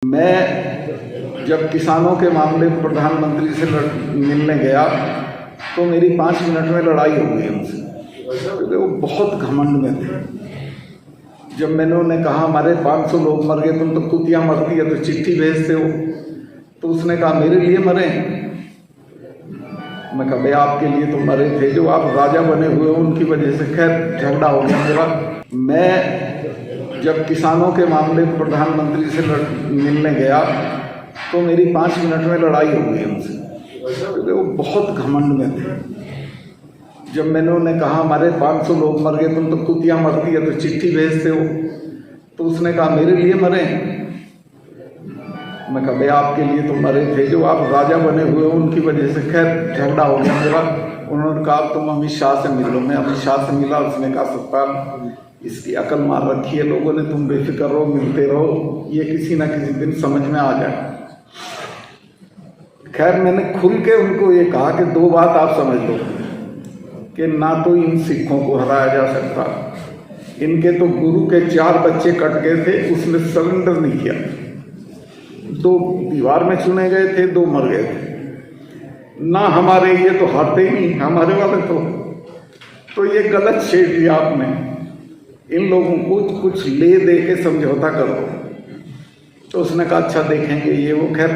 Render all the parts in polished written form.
मैं जब किसानों के मामले में प्रधानमंत्री से मिलने गया तो मेरी 5 मिनट में लड़ाई हो गई उनसे, क्योंकि वो बहुत घमंड में थे। जब मैंने उन्हें कहा हमारे 500 लोग मर गए, तुम तो कुतिया मरती है तो चिट्ठी भेजते हो, तो उसने कहा मेरे लिए मरे। मैं कहा भाई आपके लिए तो मरे थे, जो आप राजा बने हुए हो उनकी वजह से। खैर झगड़ा हो गया मेरा। मैं जब किसानों के मामले में प्रधानमंत्री से मिलने गया तो मेरी 5 मिनट में लड़ाई हो गई उनसे, क्योंकि वो बहुत घमंड में थे। जब मैंने उन्हें कहा हमारे 500 लोग मर गए, तुम तो कुतिया मरती है तो चिट्ठी भेजते हो, तो उसने कहा मेरे लिए मरे। मैं कहा भाई आपके लिए तो मरे थे, जो आप राजा बने हुए हो उनकी वजह से। खैर झगड़ा हो गया मेरा। उन्होंने कहा तुम अमित शाह से मिल लो। मैं अमित शाह से मिला। उसने कहा सत्ता इसकी अकल मार रखी है लोगों ने, तुम बेफिक्र रहो, मिलते रहो, ये किसी ना किसी दिन समझ में आ जाए। खैर मैंने खुल के उनको ये कहा कि 2 बात आप समझ लो कि ना तो इन सिखों को हराया जा सकता, इनके तो गुरु के 4 बच्चे कट गए थे, उसने सरेंडर नहीं किया। 2 दीवार में चुने गए थे, 2 मर गए थे। ना हमारे ये तो हारते ही नहीं, हमारे वाले तो ये गलत छेड़ दिया आपने। इन लोगों को कुछ ले दे के समझौता कर दो। तो उसने कहा अच्छा देखेंगे ये वो। खैर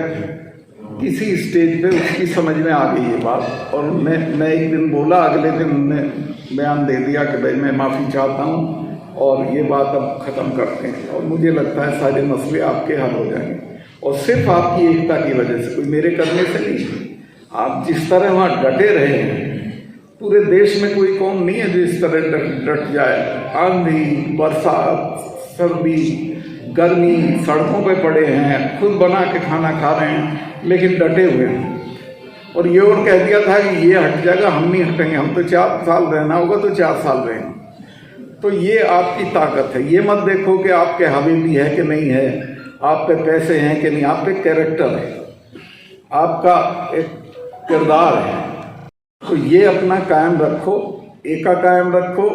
किसी स्टेज पे उसकी समझ में आ गई ये बात, और मैं एक दिन बोला, अगले दिन उन्होंने बयान दे दिया कि भाई मैं माफ़ी चाहता हूँ और ये बात अब ख़त्म करते हैं, और मुझे लगता है सारे मसले आपके हल हो जाएंगे, और सिर्फ आपकी एकता की वजह से, कोई मेरे करने से नहीं। आप जिस तरह वहाँ डटे रहे हैं, पूरे देश में कोई कौम नहीं है जो इस तरह डट जाए। आंधी, बरसात, सर्दी, गर्मी, सड़कों पे पड़े हैं, खुद बना के खाना खा रहे हैं, लेकिन डटे हुए हैं। और ये और कह दिया था कि ये हट जाएगा, हम नहीं हटेंगे, हम तो 4 साल रहना होगा तो 4 साल रहेंगे। तो ये आपकी ताकत है। ये मत देखो कि आपके हवेली है कि नहीं है, आप पे पैसे हैं कि नहीं, आप पे कैरेक्टर है, आपका एक किरदार है। तो ये अपना कायम रखो, एका कायम रखो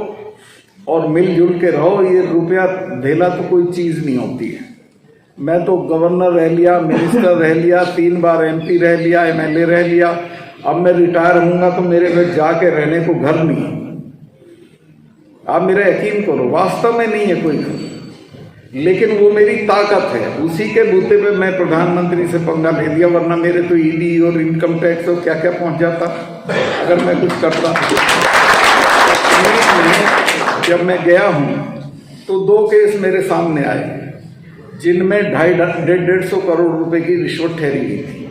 और मिलजुल के रहो। ये रुपया धेला तो कोई चीज़ नहीं होती है। मैं तो गवर्नर रह लिया, मिनिस्टर रह लिया, 3 बार MP रह लिया, MLA रह लिया। अब मैं रिटायर होऊंगा तो मेरे में जाके रहने को घर नहीं है। आप मेरा यकीन करो, वास्तव में नहीं है कोई घर, लेकिन वो मेरी ताकत है। उसी के बूते पे मैं प्रधानमंत्री से पंगा ले लिया, वरना मेरे तो ED और इनकम टैक्स और क्या क्या पहुंच जाता अगर मैं कुछ करता। जब मैं गया हूं तो 2 केस मेरे सामने आए जिनमें 250-150 करोड़ रुपए की रिश्वत ठहरी हुई थी।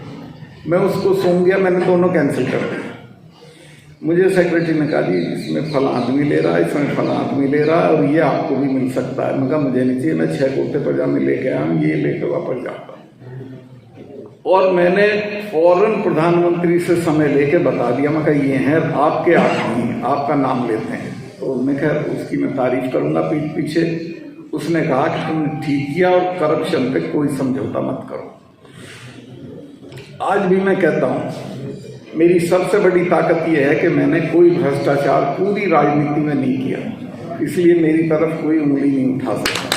मैं उसको सूंघ गया, मैंने दोनों कैंसिल कर दिए। मुझे सेक्रेटरी ने कहा जी इसमें फला आदमी ले रहा है, इसमें फला आदमी ले रहा है, और ये आपको भी मिल सकता है। मैं कहा मुझे नहीं चाहिए, मैं 6 कुर्ते पजामे लेके आया हूँ, ये लेकर वापस जाता हूँ। और मैंने फौरन प्रधानमंत्री से समय लेके बता दिया, मैं कहा ये हैं आपके आदमी, आपका नाम लेते हैं। तो मैं खैर उसकी मैं तारीफ करूँगा पीठ पीछे। उसने कहा कि तुमने ठीक किया और करप्शन पे कोई समझौता मत करो। आज भी मैं कहता हूँ मेरी सबसे बड़ी ताकत यह है कि मैंने कोई भ्रष्टाचार पूरी राजनीति में नहीं किया, इसलिए मेरी तरफ कोई उंगली नहीं उठा सकता।